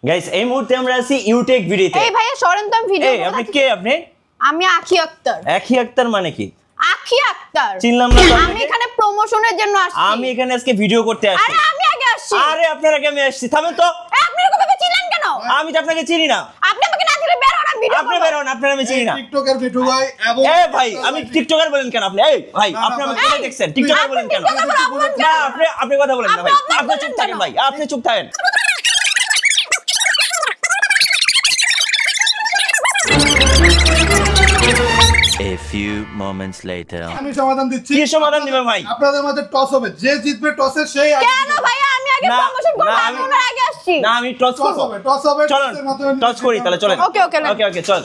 Guys এই মুহূর্তে আমরা আছি ইউটেক ভিডিওতে। এই ভাইয়া সরেন তো, আমি ভিডিও এই আপনি কে? আমি আখি আক্তার। আখি আক্তার মানে কি? আখি আক্তার চিনলাম না তো। আমি এখানে প্রমোশনের জন্য আসছি। আমি এখানে আজকে ভিডিও করতে আসছি। আরে আমি আগে আসছি। আরে আপনার আগে আমি আসছি, থামেন তো। আপনি এরকম ভাবে চিনলেন কেন? আমি তো আপনাকে চিনি না। আপনি আমাকে না চিনলে বের হন, আমি ভিডিও করব। আপনি বের হন, আপনার আমি চিনি না। টিকটকার মিঠু ভাই এবং এই ভাই, আমি টিকটকার বলেন কেন আপনি? এই ভাই, আপনি আমাকে কোথায় দেখছেন? টিকটকার বলেন কেন? না, আপনি কথা বলেন না ভাই। আপনি চুপ থাকেন ভাই, আপনি চুপ থাকেন। A few moments later. আমি সমাধান দিচ্ছি। কি সমাধান দিবেন ভাই? আপনাদের মধ্যে টস হবে, যে জিতবে টসে সেই কেন ভাইয়া? আমি আগে প্রমোশন করব, আমি ওনার আগে আসছি। না, আমি টস করব। টস হবে। চলুন টস করি তাহলে, চলেন। ওকে ওকে ওকে চল।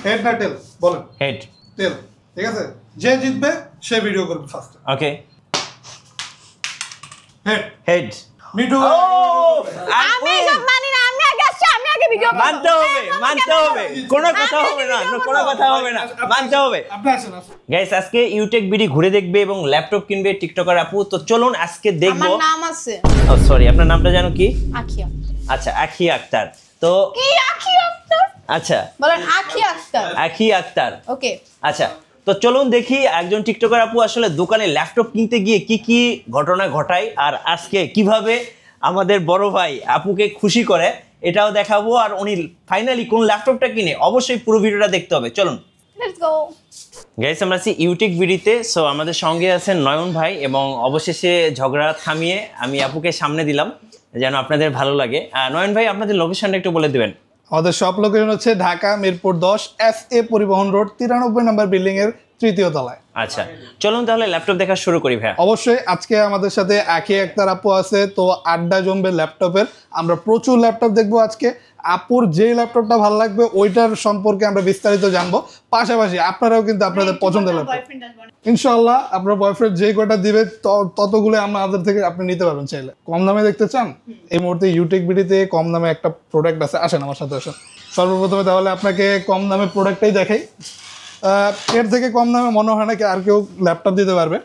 হেড না টেল বলেন? হেড। টেল, ঠিক আছে? যে জিতবে সে ভিডিও করবে ফার্স্ট। ওকে। হেড। মিঠু আমি সব মানি না, আমি আগে আসছি, আমি আগে ভিডিও করব। মানতে হবে। কোনো কথা হবে না, মানতে হবে। আপনি আসেন। গাইস আজকে ইউটেক বিডি ঘুরে দেখবে এবং ল্যাপটপ কিনবে টিকটকার আপু। তো চলুন আজকে দেখবো। আমার নাম আছে ও সরি, আপনার নামটা জানো কি? আখি আক্তার। আচ্ছা, আখি আক্তার। তো কি আখি আক্তার? আচ্ছা, বলেন আখি আক্তার। আখি আক্তার। ওকে। আচ্ছা, তো চলুন দেখি একজন টিকটকার আপু আসলে দোকানে ল্যাপটপ কিনতে গিয়ে কি কি ঘটনা ঘটায়, আর আজকে কিভাবে আমাদের বড় ভাই আপুকে খুশি করে এটাও দেখাবো। আর উনি ফাইনালি কোন ল্যাপটপটা কিনে, অবশ্যই পুরো ভিডিওটা দেখতে হবে। চলুন লেটস গো। গাইস আমরা আছি ইউটেক ভিডিওতে। সো আমাদের সঙ্গে আছেন নয়ন ভাই, এবং অবশেষে ঝগড়া থামিয়ে আমি আপুকে সামনে দিলাম যেন আপনাদের ভালো লাগে। নয়ন ভাই, আপনাদের লোকেশনটা একটু বলে দেবেন। আমাদের শপ লোকেশন হচ্ছে ঢাকা মিরপুর 10 FA পরিবহন রোড 93 নম্বর বিল্ডিং এর তৃতীয় তলায়। আচ্ছা, চলুন তাহলে ল্যাপটপ দেখা শুরু করি ভাই। অবশ্যই আজকে আমাদের সাথে আখি আক্তার আপু আছে, তো আড্ডা জমবে ল্যাপটপের। আমরা প্রচুর ল্যাপটপ দেখবো আজকে। আপুর যে ল্যাপটপটা ভালো লাগবে ওইটার সম্পর্কে আমরা বিস্তারিত জানবো। পাশাপাশি আপনারাও কিন্তু আপনাদের পছন্দের ল্যাপটপ ইনশাআল্লাহ আপনার বয়ফ্রেন্ড যে কয়টা দিবে ততগুলো আমাদের থেকে আপনি নিতে পারবেন চাইলে। কম দামে দেখতে চান? এই মুহূর্তে ইউটেক বিডিতে কম দামে একটা প্রোডাক্ট আছে, আসেন আমার সাথে আসেন। সর্বপ্রথমে তাহলে আপনাকে কম দামে প্রোডাক্টটাই দেখাই। এর থেকে কম দামে মনে হয় না কি আর কেউ ল্যাপটপ দিতে পারবে।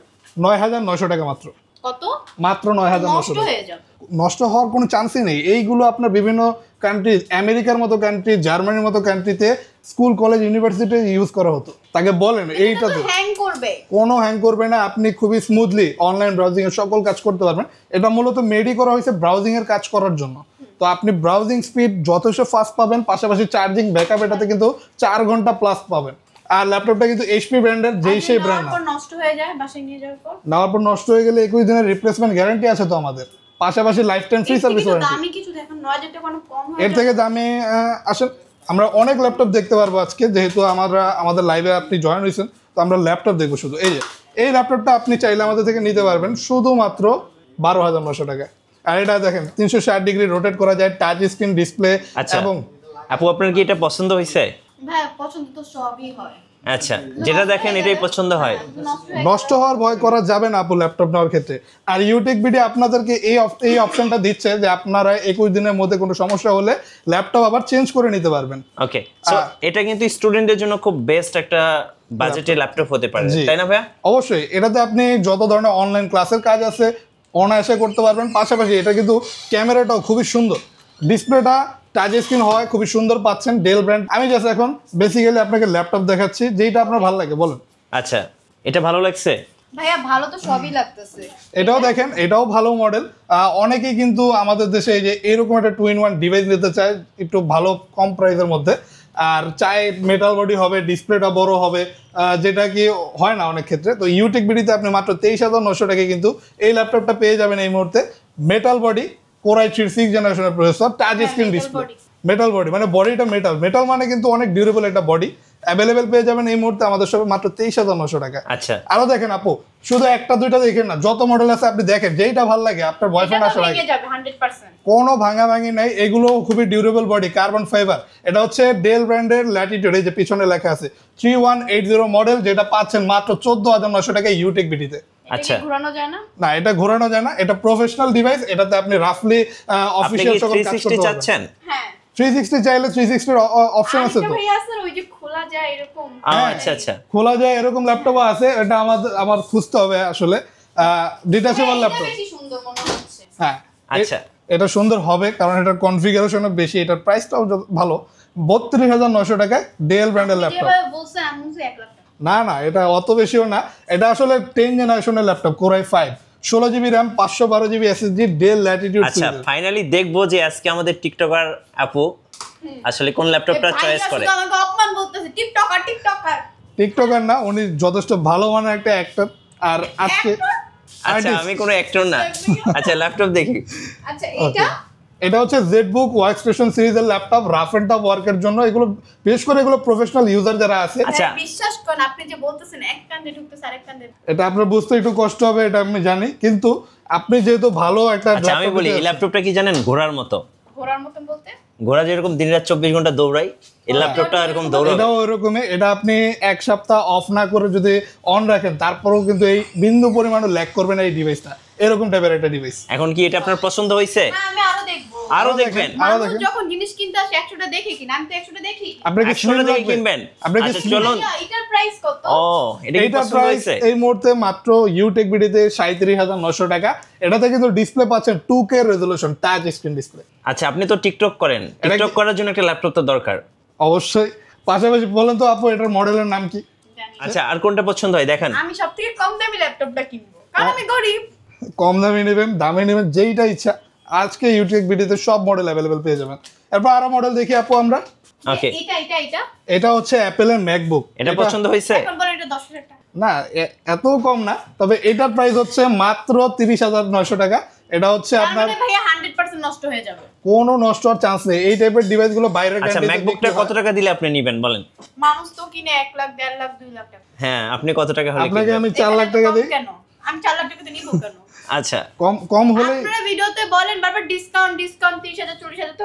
৯,৯০০ টাকা মাত্র। কত? মাত্র ৯,৯০০ টাকা। হয়ে যাবে? নষ্ট হওয়ার কোনো চান্সই নেই। এইগুলো আপনার বিভিন্ন কান্ট্রি, আমেরিকার মতো কান্ট্রি, জার্মানির মতো কান্ট্রিতে স্কুল কলেজ ইউনিভার্সিটি ইউজ করা হতো। তাকে বলেন এইটা তো হ্যাং করবে? কোনো হ্যাং করবে না। আপনি খুবই স্মুথলি অনলাইন ব্রাউজিং এর সকল কাজ করতে পারবেন। এটা মূলত মেডি করা হয়েছে ব্রাউজিং এর কাজ করার জন্য। তো আপনি ব্রাউজিং স্পিড যথেষ্ট ফাস্ট পাবেন, পাশাপাশি চার্জিং ব্যাকআপ এটাতে কিন্তু 4 ঘন্টা প্লাস পাবেন। আর ল্যাপটপটা কিন্তু HP ব্র্যান্ডের, যেই সেই ব্র্যান্ড না। নষ্ট হয়ে যায় বাসায় নিয়ে যাওয়ার পর? নেওয়ার পর নষ্ট হয়ে গেলে 21 দিনের রিপ্লেসমেন্ট গ্যারান্টি আছে তো আমাদের। পাশাপাশি life time free service warranty. দামি কিছু দেখেন, ৯০০০ টাকা কোনো কম হয়? এর থেকে দামি আসেন, আমরা অনেক ল্যাপটপ দেখতে পারবো আজকে, যেহেতু আমাদের লাইভে আপনি জয়েন হয়েছেন। তো আমরা ল্যাপটপ দেখবো শুধু। এই ল্যাপটপটা আপনি চাইলে আমাদের থেকে নিতে পারবেন শুধুমাত্র 12,900 টাকায়। আর এটা দেখেন 360 ডিগ্রি রোটেট করা যায়, টাচ স্ক্রিন ডিসপ্লে। এবং আপু আপনার কি এটা পছন্দ হয়েছে? ভাই পছন্দ তো সবই হয়। আচ্ছা, যেটা দেখেন এটাই পছন্দ হয়। নষ্ট হওয়ার ভয় করা যাবে না আপু ল্যাপটপ নেওয়ার ক্ষেত্রে। আর ইউটেক বিডি আপনাদেরকে এই অপশনটা দিচ্ছে যে আপনারা 21 দিনের মধ্যে কোনো সমস্যা হলে ল্যাপটপ আবার চেঞ্জ করে নিতে পারবেন। ওকে, সো এটা কিন্তু স্টুডেন্টদের জন্য খুব বেস্ট একটা বাজেটের ল্যাপটপ হতে পারে, তাই না ভাইয়া? অবশ্যই। এটাতে আপনি যত ধরনের অনলাইন ক্লাসের কাজ আছে অনায়াসে করতে পারবেন। পাশাপাশি এটা কিন্তু ক্যামেরাটাও খুবই সুন্দর, ডিসপ্লেটা টাচ স্ক্রিন হয়, খুবই সুন্দর পাচ্ছেন ডেল ব্র্যান্ড। আমি জাস্ট এখন বেসিক্যালি আপনাকে ল্যাপটপ দেখাচ্ছি, যেটা আপনার ভালো লাগে বলেন। আচ্ছা, এটা ভালো লাগছে ভাইয়া? ভালো তো সবই লাগতেছে। এটাও দেখেন, এটাও ভালো মডেল। অনেকেই কিন্তু আমাদের দেশে এই যে এরকম একটা 2-in-1 ডিভাইস নিতে চায় একটু ভালো কম প্রাইসের মধ্যে, আর চাই মেটাল বডি হবে, ডিসপ্লেটা বড় হবে, যেটা কি হয় না অনেক ক্ষেত্রে। তো ইউটেক বিডিতে আপনি মাত্র 23,900 টাকায় কিন্তু এই ল্যাপটপটা পেয়ে যাবেন এই মুহূর্তে। Metal body, Core i3 6th জেনারেশনের processor, touch screen display, metal body মানে বডিটা মেটাল মানে কিন্তু অনেক ডিউরেবল একটা বডি। অ্যাভেলেবেল পেয়ে যাবেন এই মুহূর্তে আমাদের শপে মাত্র 23,900 টাকা। আচ্ছা, আরো দেখেন আপু, শুধু একটা দুইটা দেখেন না, যত মডেল আছে আপনি দেখেন, যেইটা ভালো লাগে আপনার বয়ফ্রেন্ড আসলে কোনো ভাঙাভাঙি নাই। এগুলো খুবই ডিউরেবল বডি, কার্বন ফাইবার। এটা হচ্ছে ডেল ব্র্যান্ডের ল্যাটিটিউড, এই যে পিছনে লেখা আছে 3180 মডেল, যেটা পাচ্ছেন মাত্র 14,900 টাকায় ইউটেক বিডিতে। আচ্ছা, ঘোরানো যায় না? না, এটা ঘোরানো যায় না, এটা প্রফেশনাল ডিভাইস। এটাতে আপনি রাফলি অফিশিয়াল সকল কাজ করতে পারবেন। হ্যাঁ, 360 চাইলে 360 এর অপশন আছে তো। ওই যে খোলা যায় এরকম? আচ্ছা আচ্ছা, খোলা যায় এরকম ল্যাপটপও আছে। এটা আমার খুঁজতে হবে আসলে। Detachable laptop. বেশি সুন্দর মনে হচ্ছে। আসছে। হ্যাঁ আচ্ছা। এটা সুন্দর হবে কারণ এটার কনফিগারেশনও বেশি, এটার প্রাইসটাও ভালো। 32,900 টাকায় ডেল ব্র্যান্ডের ল্যাপটপ। যেভাবে বলছেন আমি বলছি 1 লাখ টাকা। না এটা অত বেশিও না, এটা আসলে 10 জেনারেশনের laptop, Core i5, 16GB RAM, 512GB SSD, del Latitude আচ্ছা ফাইনালি দেখবো যে আজকে আমাদের টিকটকার আপু আসলে কোন ল্যাপটপটা চয়েস করে। ভাইয়া শুধু আমাকে অপমান বলতেছে, টিকটকার। টিকটকার না, উনি যথেষ্ট ভালো মানের একটা অ্যাক্টর। আর আজকে আচ্ছা আমি কোনো অ্যাক্টর না। আচ্ছা ল্যাপটপ দেখি। আচ্ছা এটা এটা হচ্ছে জেটবুক ওয়ার্কস্টেশন সিরিজের ল্যাপটপ, রাফ এন্ড টাফ ওয়ার্কের জন্য। এগুলো বিশেষ করে এগুলো প্রফেশনাল ইউজার যারা আছে। আচ্ছা। বিশ্বাস করেন আপনি যে বলতেছেন এক কান্দে ঢুকতেছে আরেক কান্দে। এটা আপনার বুঝতে একটু কষ্ট হবে, এটা আমি জানি, কিন্তু আপনি যেহেতু ভালো একটা আচ্ছা আমি বলি এই ল্যাপটপটা কি জানেন ঘোড়ার মতো। ঘোড়ার মতন বলতে ঘোড়া যেরকম দিনরাত 24 ঘন্টা দৌড়ায়, এই ল্যাপটপটা এরকম দৌড়াবে। এটাও এরকমই। এটা আপনি এক সপ্তাহ অফ না করে যদি অন রাখেন তারপরেও কিন্তু এই বিন্দু পরিমাণও ল্যাগ করবে না এই ডিভাইসটা, এরকম টাইপের একটা ডিভাইস। এখন কি এটা আপনার পছন্দ হয়েছে? না আমি আরো দেখবো। আরো দেখবেন? আরো মানুষ দেখেন। যখন জিনিস কিনতে আসে 100টা দেখে কিনা, আমি তো 100টা দেখি। আপনি কি 100টা দেখে কিনবেন? আপনি কি আচ্ছা চলুন। ভাইয়া, এটার প্রাইস কত? ও এটা কি এইটা পছন্দ প্রাইস হয়েছে? এই মুহূর্তে মাত্র ইউটেক বিডিতে 37,900 টাকা। এটাতে কিন্তু ডিসপ্লে পাচ্ছেন 2K resolution touch screen display. আচ্ছা আপনি তো টিকটক করেন, টিকটক করার জন্য একটা ল্যাপটপ তো দরকার। অবশ্যই। পাশাপাশি বলেন তো আপু এটার মডেলের নাম কি? জানি। আচ্ছা আর কোনটা পছন্দ হয় দেখেন। আমি সবথেকে কম দামি ল্যাপটপটা কিনবো কারণ আমি গরিব। কম দামি নেবেন, দামে নেবেন, যেইটা ইচ্ছা আজকে ইউটেক বিডিতে সব মডেল অ্যাভেলেবেল পেয়ে যাবেন। এরপর আরো মডেল দেখি আপু আমরা। ওকে এটা এটা হচ্ছে অ্যাপেলের ম্যাকবুক। এটা পছন্দ হয়েছে? এখন বলেন এটা 10,000 টাকা। না এত কম না, তবে এটার প্রাইস হচ্ছে মাত্র 30,900 টাকা। এটা হচ্ছে তার আপনার মানে ভাইয়া 100% নষ্ট হয়ে যাবে। কোনো নষ্ট হওয়ার চান্স নেই। এই টাইপের ডিভাইসগুলো বাইরে আচ্ছা ম্যাকবুকটা কত টাকা দিলে আপনি নেবেন বলেন? মানুষ তো কিনে 1 লাখ 1.5 লাখ 2 লাখ টাকা। হ্যাঁ আপনি কত টাকা হলে আপনাকে কিনবেন? আমি 4 লাখ টাকা দিই। কেন আমি 4 লাখ টাকা দিয়ে নিব কেন? আচ্ছা কম হলে আপনারা ভিডিওতে বলেন বারবার ডিসকাউন্ট 30,000 40,000 তো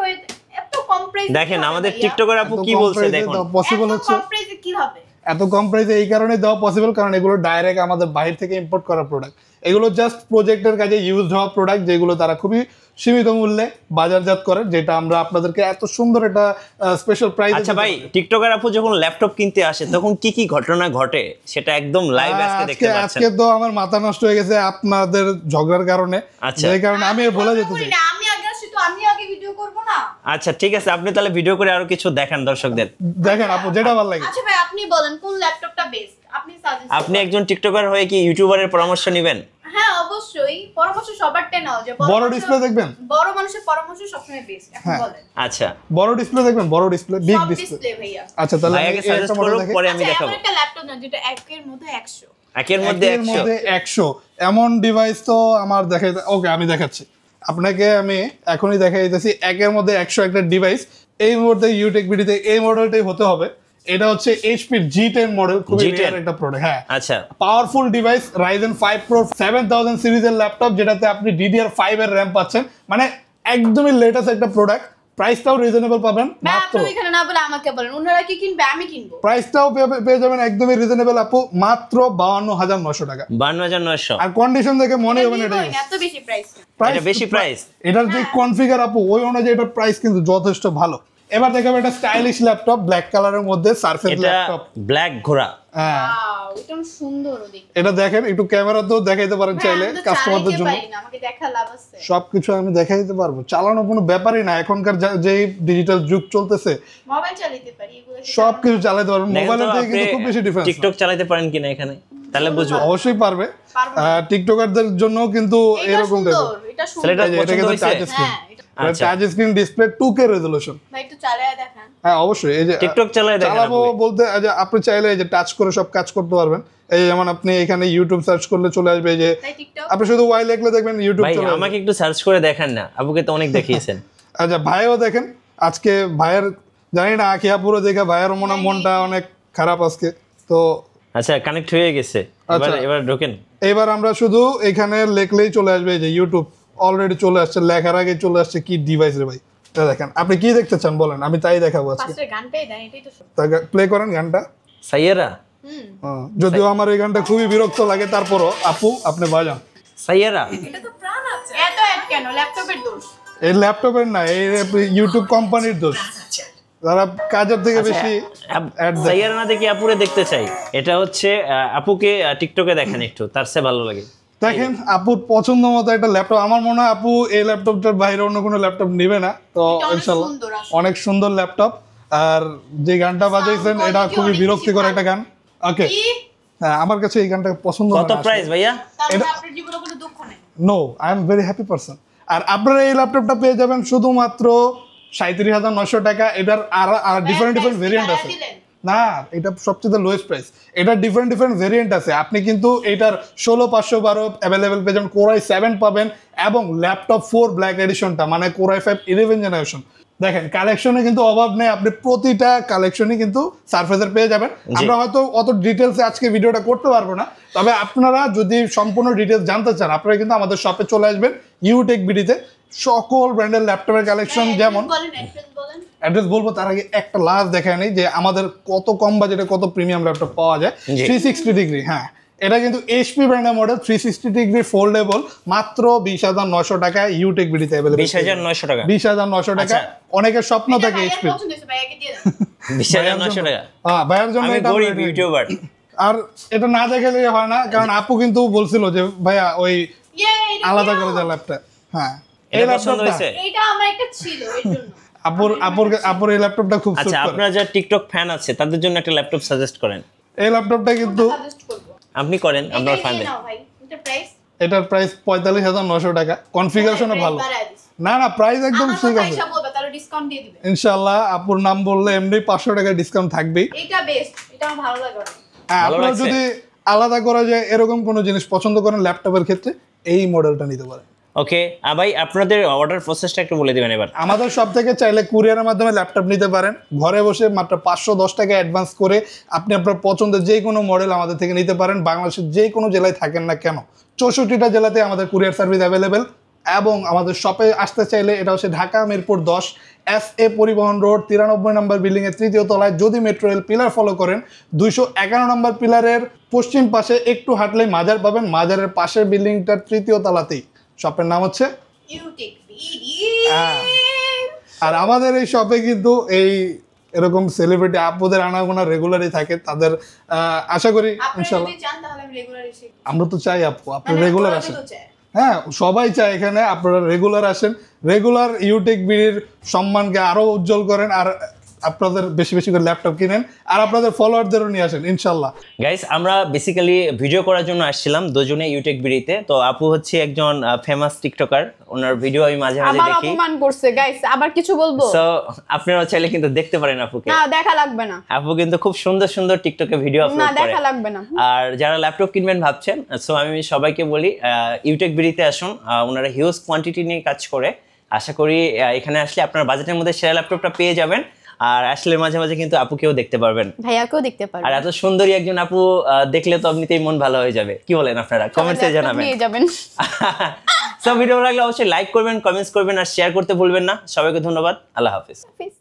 এত কম প্রাইস। দেখেন আমাদের টিকটকার আপু কি বলছে দেখুন। পসিবল হচ্ছে কম প্রাইসে কি হবে? এত কম প্রাইসে এই কারণে দেওয়া পসিবল কারণ এগুলো ডাইরেক্ট আমাদের বাইরে থেকে ইম্পোর্ট করা প্রোডাক্ট। এগুলো জাস্ট প্রজেক্টের কাজে ইউজ হওয়া প্রোডাক্ট, যেগুলো তারা খুবই সীমিত মূল্যে বাজারজাত করে, যেটা আমরা আপনাদেরকে এত সুন্দর একটা স্পেশাল প্রাইস। আচ্ছা ভাই টিকটকার আপু যখন ল্যাপটপ কিনতে আসে তখন কি কি ঘটনা ঘটে সেটা একদম লাইভ আজকে দেখতে পাচ্ছেন। আজকে তো আমার মাথা নষ্ট হয়ে গেছে আপনাদের ঝগড়ার কারণে, আচ্ছা। যে কারণে আমি বলে যেতে চাই। না আমি আগে আসি তো আমি আগে ভিডিও করব না। আচ্ছা ঠিক আছে আপনি তাহলে ভিডিও করে আরো কিছু দেখান দর্শকদের। দেখেন আপু যেটা ভালো লাগে। আচ্ছা ভাই আপনি বলেন কোন ল্যাপটপটা বেস্ট? আপনি সাজেস্ট আপনি একজন টিকটকার হয়ে কি ইউটিউবারের পরামর্শ নেবেন? হ্যাঁ অবশ্যই পরামর্শ সবারটা নাও যে বড় ডিসপ্লে দেখবেন? বড় মানুষের পরামর্শ সবসময় বেস্ট। এখন হ্যাঁ। বলেন আচ্ছা বড় ডিসপ্লে দেখবেন, বড় ডিসপ্লে, বিগ সব ডিসপ্লে। ডিসপ্লে ভাইয়া। আচ্ছা তাহলে ভাই আমি আগে এই সাজেস্ট একটা মডেল করুন দেখি। পরে আমি আচ্ছা, দেখাবো। এমন একটা ল্যাপটপ না যেটা 1 এর মধ্যে 100। একের মধ্যে একের 100 মধ্যে 100 এমন ডিভাইস তো আমার দেখাইতে। ওকে আমি দেখাচ্ছি আপনাকে, আমি এখনই দেখাই দিতেছি। একের মধ্যে 100 একটা ডিভাইস এই মুহূর্তে ইউটেক বিডিতে এই মডেলটাই হতে হবে। এটা হচ্ছে এইচপি G10 মডেল, খুবই G10 রেয়ার একটা প্রোডাক্ট। হ্যাঁ আচ্ছা পাওয়ারফুল ডিভাইস, Ryzen 5 Pro 7000 সিরিজের ল্যাপটপ, যেটাতে আপনি DDR5 এর RAM পাচ্ছেন, মানে একদমই লেটেস্ট একটা প্রোডাক্ট। প্রাইসটাও রিজনেবল পাবেন ভাই মাত্র। আপনি এখানে না বলে আমাকে বলেন ওনারা কি কিনবে আমি কিনবো। প্রাইসটাও পেয়ে যাবেন একদমই রিজনেবল আপু, মাত্র 52,900 টাকা। 52,900 আর কন্ডিশন দেখে মনে হবে না নিবই এটা না, এত বেশি প্রাইস না। এটা বেশি প্রাইস। এটার যে কনফিগার আপু ওই অনুযায়ী এটার প্রাইস কিন্তু যথেষ্ট ভালো। এবার দেখাবো একটা স্টাইলিশ ল্যাপটপ, ব্ল্যাক কালারের মধ্যে সারফেস এটা ল্যাপটপ। ব্ল্যাক ঘোড়া। হ্যাঁ ওয়াও এটা যেমন সুন্দর দেখতে। এটা দেখেন, একটু ক্যামেরাতেও দেখাইতে পারেন চাইলে কাস্টমারদের জন্য। আমাকে দেখা লাভ আছে। সবকিছু আমি দেখাই দিতে পারবো, চালানো কোনো ব্যাপারই না। এখনকার যে ডিজিটাল যুগ চলতেছে মোবাইল চালাতে পারি এগুলো কি সবকিছু চালাতে পারবেন। দেখেন তো মোবাইলের থেকে আপনি কিন্তু খুব বেশি ডিফারেন্স। টিকটক চালাতে পারেন কিনা এখানে তাহলে বুঝবো। অবশ্যই পারবে। পারবো। টিকটকারদের জন্য কিন্তু এটা এরকম সুন্দর, টাইপের। এটা ছেলেটা সুন্দর। এটা পছন্দ কিন্তু হয়েছে? টাচ স্ক্রিন, হ্যাঁ এটা আচ্ছা। Touch screen display 2K resolution. ভাই একটু চালায় দেখান। হ্যাঁ অবশ্যই। এই যে টিকটক চালায় দেখেন চালাবো আপনি। বলতে এই যে আপনি চাইলে এই যে টাচ করে সব কাজ করতে পারবেন। এই যেমন আপনি এখানে ইউটিউব সার্চ করলে চলে আসবে, এই যে তাই টিকটক আপনি শুধু ওয়াই লিখলে দেখবেন ইউটিউব ভাই চলে আসবে। আমাকে একটু সার্চ করে দেখান না, আপুকে তো অনেক দেখিয়েছেন। আচ্ছা ভাইও দেখেন, আজকে ভাইয়ের জানি না আখিয়া পুরো দেখে ভাইয়ের মনটা অনেক খারাপ আজকে তো। আচ্ছা কানেক্ট হয়ে গেছে, আচ্ছা। এবার ঢোকেন। এবার আমরা শুধু এখানে লেখলেই চলে আসবে, এই যে ইউটিউব অলরেডি চলে আসছে, লেখার আগে চলে আসছে কি ডিভাইস রে ভাই। এটা দেখেন, আপনি কি দেখতে চান বলেন, আমি তাই দেখাবো আজকে। ফার্স্টে গানটাই দেন এটাই তো সব। প্লে করেন গানটা। সাইয়ারা যদিও আমার এই গানটা খুবই বিরক্ত লাগে, তারপরও আপু আপনি বাজান। সাইয়ারা এটা তো প্রাণ আছে। এত অ্যাড কেন? ল্যাপটপের দোষ। এই ল্যাপটপের না, এই ইউটিউব কোম্পানির দোষ। যারা কাজের থেকে বেশি ad দেয়। সাইয়ারা না দেখি আপুরে দেখতে চাই। এটা হচ্ছে আপুকে টিকটকে দেখেন একটু, তার চেয়ে ভালো লাগে। দেখেন আপুর পছন্দ মতো একটা ল্যাপটপ, আমার মনে হয় আপু এই ল্যাপটপটার বাইরে অন্য কোনো ল্যাপটপ নেবে না, তো এটা অনেক ইনশাল্লাহ সুন্দর আসলে। অনেক সুন্দর ল্যাপটপ। আর যে গানটা বাজাইছেন এটা quality খুবই অনেক বিরক্তিকর বেশি একটা গান। ওকে, কি? হ্যাঁ আমার কাছে এই গানটা পছন্দ কত প্রাইস ভাইয়া? তার মানে এটা- আপনার জীবনে কোনো দুঃখ নেই। No, I am very happy person. আর আপনারা এই ল্যাপটপটা পেয়ে যাবেন শুধুমাত্র 37,900 টাকা। এটার আর ডিফারেন্ট ভেরিয়েন্ট আছে। দিলেন? না, এটা সবচেয়ে লোয়েস্ট প্রাইস। এটা ডিফারেন্ট ভেরিয়েন্ট আছে। আপনি কিন্তু এটার 16,512 অ্যাভেলেবেল পেয়ে যাবেন, কোরাই 7 পাবেন এবং ল্যাপটপ 4 ব্ল্যাক এডিশনটা মানে কোরাই 5 11 জেনারেশন। দেখেন কালেকশনে কিন্তু অভাব নেই, আপনি প্রতিটা কালেকশনই কিন্তু সারফেসের পেয়ে যাবেন। আমরা হয়তো অত ডিটেলসে আজকে ভিডিওটা করতে পারবো না, তবে আপনারা যদি সম্পূর্ণ ডিটেলস জানতে চান আপনারা কিন্তু আমাদের শপে চলে আসবেন ইউটেক বিডিতে। সকল ব্র্যান্ডের ল্যাপটপের কালেকশন যেমন বলেন, অ্যাড্রেস বলেন। অ্যাড্রেস বলবো তার আগে একটা লাস্ট দেখায় নেই যে আমাদের কত কম বাজেটে কত প্রিমিয়াম ল্যাপটপ পাওয়া যায়। জি। 360 ডিগ্রি, হ্যাঁ এটা কিন্তু এইচপি ব্র্যান্ডের মডেল 360 ডিগ্রি ফোল্ডেবল, মাত্র 20,900 টাকায় ইউটেক বিডিতে অ্যাভেলেবল। 20,900 টাকা। 20,900 টাকা। আচ্ছা। অনেকের স্বপ্ন এটা থাকে ভাইয়ের এইচপি। পছন্দ হয়েছে, ভাইয়াকে দিয়ে দেন। 20,900 টাকা। হ্যাঁ ভাইয়ের জন্য আমি এটা গরিব আমরা- ইউটিউবার। আর এটা না দেখালে হয় না, কারণ আপু কিন্তু বলছিল যে ভাইয়া ওই ইয়ে, এটা আলাদা দিও। করে দেয় ল্যাপটপ। হ্যাঁ এই এটা পছন্দ ল্যাপটপটা হয়েছে? এইটা আমার একটা ছিল এর জন্য। আপুর এই ল্যাপটপটা খুব আচ্ছা, সুট করে। আপনার যারা টিকটক ফ্যান আছে তাদের জন্য একটা ল্যাপটপ সাজেস্ট করেন। এই ল্যাপটপটা কিন্তু সাজেস্ট করব। আপনি করেন, আপনার এটাই ফ্যান দিয়ে নাও ভাই। এটা প্রাইস? এটার প্রাইস 45,900 টাকা। কনফিগারেশনও ভালো। না না, প্রাইস একদম আমার ঠিক কথা আছে। হিসাব বলবে, তাহলে ডিসকাউন্ট দিয়ে দিবে। ইনশাআল্লাহ আপুর নাম বললে এমনি 500 টাকা ডিসকাউন্ট থাকবেই। এটা বেস্ট, এটা আমার ভালো লাগে অনেক। হ্যাঁ, ভালো আপনারা লাগছে? যদি আলাদা করা যায় এরকম কোনো জিনিস পছন্দ করেন ল্যাপটপের ক্ষেত্রে এই মডেলটা নিতে পারেন। ওকে, ভাই আপনাদের অর্ডার প্রসেসটা একটু বলে দিবেন এবার। আমাদের সব থেকে চাইলে কুরিয়ারের মাধ্যমে ল্যাপটপ নিতে পারেন। ঘরে বসে মাত্র 510 টাকা অ্যাডভান্স করে আপনি আপনার পছন্দের যে কোনো মডেল আমাদের থেকে নিতে পারেন। বাংলাদেশের যে কোনো জেলায় থাকেন না কেন, 64টা জেলাতে আমাদের কুরিয়ার সার্ভিস অ্যাভেলেবেল। এবং আমাদের শপে আসতে চাইলে এটা হচ্ছে ঢাকা মিরপুর 10 SA পরিবহন রোড 93 নম্বর বিল্ডিংয়ের 3য় তলায়। যদি মেট্রো রেল পিলার ফলো করেন 211 নম্বর পিলারের পশ্চিম পাশে একটু হাঁটলেই মাজার পাবেন। মাজারের পাশের বিল্ডিংটার 3য় তলাতেই শপের নাম হচ্ছে ইউটিক বিডি। হ্যাঁ। আর আমাদের এই শপে কিন্তু এই এরকম সেলিব্রিটি আপুদের আনাগোনা রেগুলারই থাকে। তাদের আশা করি আপনি ইনশাল্লাহ। যদি চান তাহলে আমি রেগুলার এসে। আমরা তো চাই আপু আপনি মানে রেগুলার ওরা আসেন। তো চায়। হ্যাঁ সবাই চায় এখানে আপনারা রেগুলার আসেন, রেগুলার ইউটেক বিডির সম্মানকে আরো উজ্জ্বল করেন। আর আপনাদের বেশি বেশি করে ল্যাপটপ কিনেন আর আপনাদের ফলোয়ারদেরও নিয়ে আসেন ইনশাল্লাহ। গাইস, আমরা বেসিক্যালি ভিডিও করার জন্য আসছিলাম দুজনে ইউটেক বিডিতে। তো আপু হচ্ছে একজন ফেমাস টিকটকার, ওনার ভিডিও আমি মাঝে মাঝে আবার দেখি। অপমান করছে গাইস, আবার কিছু বলবো? সো আপনারা চাইলে কিন্তু দেখতে পারেন আপুকে। না দেখা লাগবে না, আপু কিন্তু খুব সুন্দর সুন্দর টিকটকে ভিডিও না আপলোড করে। দেখা লাগবে না। আর যারা ল্যাপটপ কিনবেন ভাবছেন, সো আমি সবাইকে বলি ইউটেক বিডিতে আসুন। ওনারা হিউজ কোয়ান্টিটি নিয়ে কাজ করে। আশা করি এখানে আসলে আপনার বাজেটের মধ্যে সেরা ল্যাপটপটা পেয়ে যাবেন। আর আসলে মাঝে মাঝে কিন্তু আপুকেও দেখতে পারবেন। ভাইয়াকেও দেখতে পারবে। আর এত সুন্দরী একজন আপু দেখলে তো এমনিতেই মন ভালো হয়ে যাবে। কি বলেন আপনারা? কমেন্টসে জানাবেন। নিয়ে যাবেন। সব ভিডিও ভালো লাগলে অবশ্যই লাইক করবেন, কমেন্টস করবেন আর শেয়ার করতে ভুলবেন না। সবাইকে ধন্যবাদ। আল্লাহ হাফেজ। Peace.